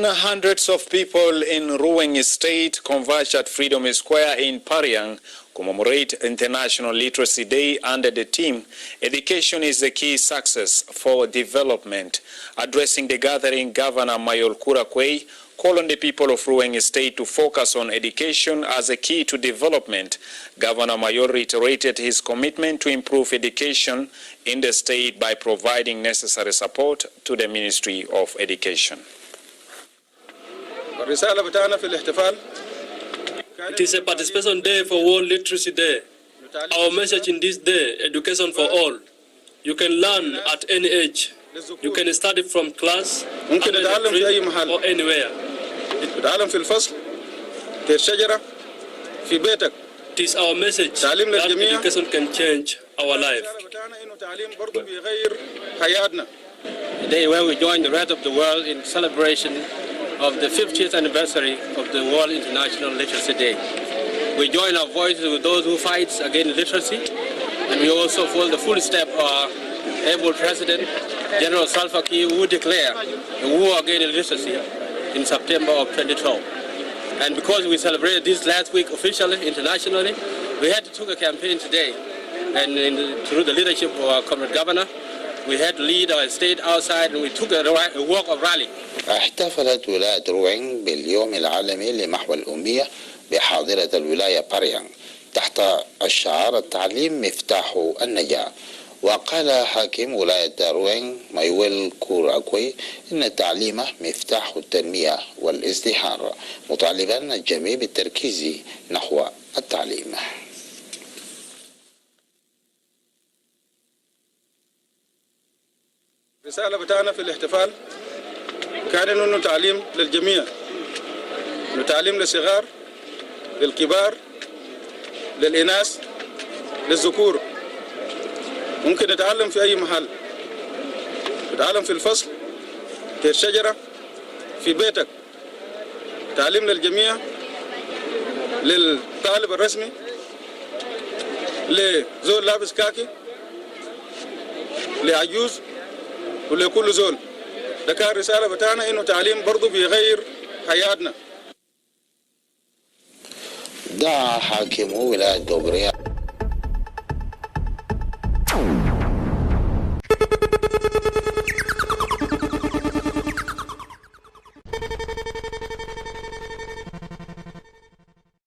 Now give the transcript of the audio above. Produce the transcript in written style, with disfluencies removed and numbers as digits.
Hundreds of people in Ruweng State converged at Freedom Square in Pariang to commemorate International Literacy Day under the theme, Education is the Key Success for Development. Addressing the gathering, Governor Mayol Kurakwei called on the people of Ruweng State to focus on education as a key to development. Governor Mayol reiterated his commitment to improve education in the state by providing necessary support to the Ministry of Education. It is a participation day for World Literacy Day. Our message in this day, education for all. You can learn at any age. You can study from class, or anywhere. It is our message that education can change our life. Today, when we join the rest of the world in celebration of the 50th anniversary of the World International Literacy Day, we join our voices with those who fight against literacy, and we also follow the full step of our able President, General Salva Kiir, who declared a war against illiteracy in September of 2012. And because we celebrated this last week officially, internationally, we had to take a campaign today, and through the leadership of our Comrade Governor, we had to lead our state outside, and we took a walk of rally. احتفلت ولاية روينغ باليوم العالمي لمحو الأمية بحاضرة الولاية باريانغ تحت الشعار التعليم مفتاح النجاة. وقال حاكم ولاية روينغ مايويل كوراكوي إن التعليم مفتاح التنمية والازدهار، مطالبا الجميع بالتركيز نحو التعليم. الرسالة بتاعنا في الاحتفال كان إنه تعليم للجميع، إنه تعليم للصغار، للكبار، للإناث، للذكور. ممكن نتعلم في أي محل، نتعلم في الفصل، في الشجرة، في بيتك. تعليم للجميع، للطالب الرسمي، لزول لابس كاكي، لعجوز، ولكل زول. ده كان رسالة بتاعنا إنه تعليم برضو بيغير حياتنا. دعا حاكم ولاية دوبريا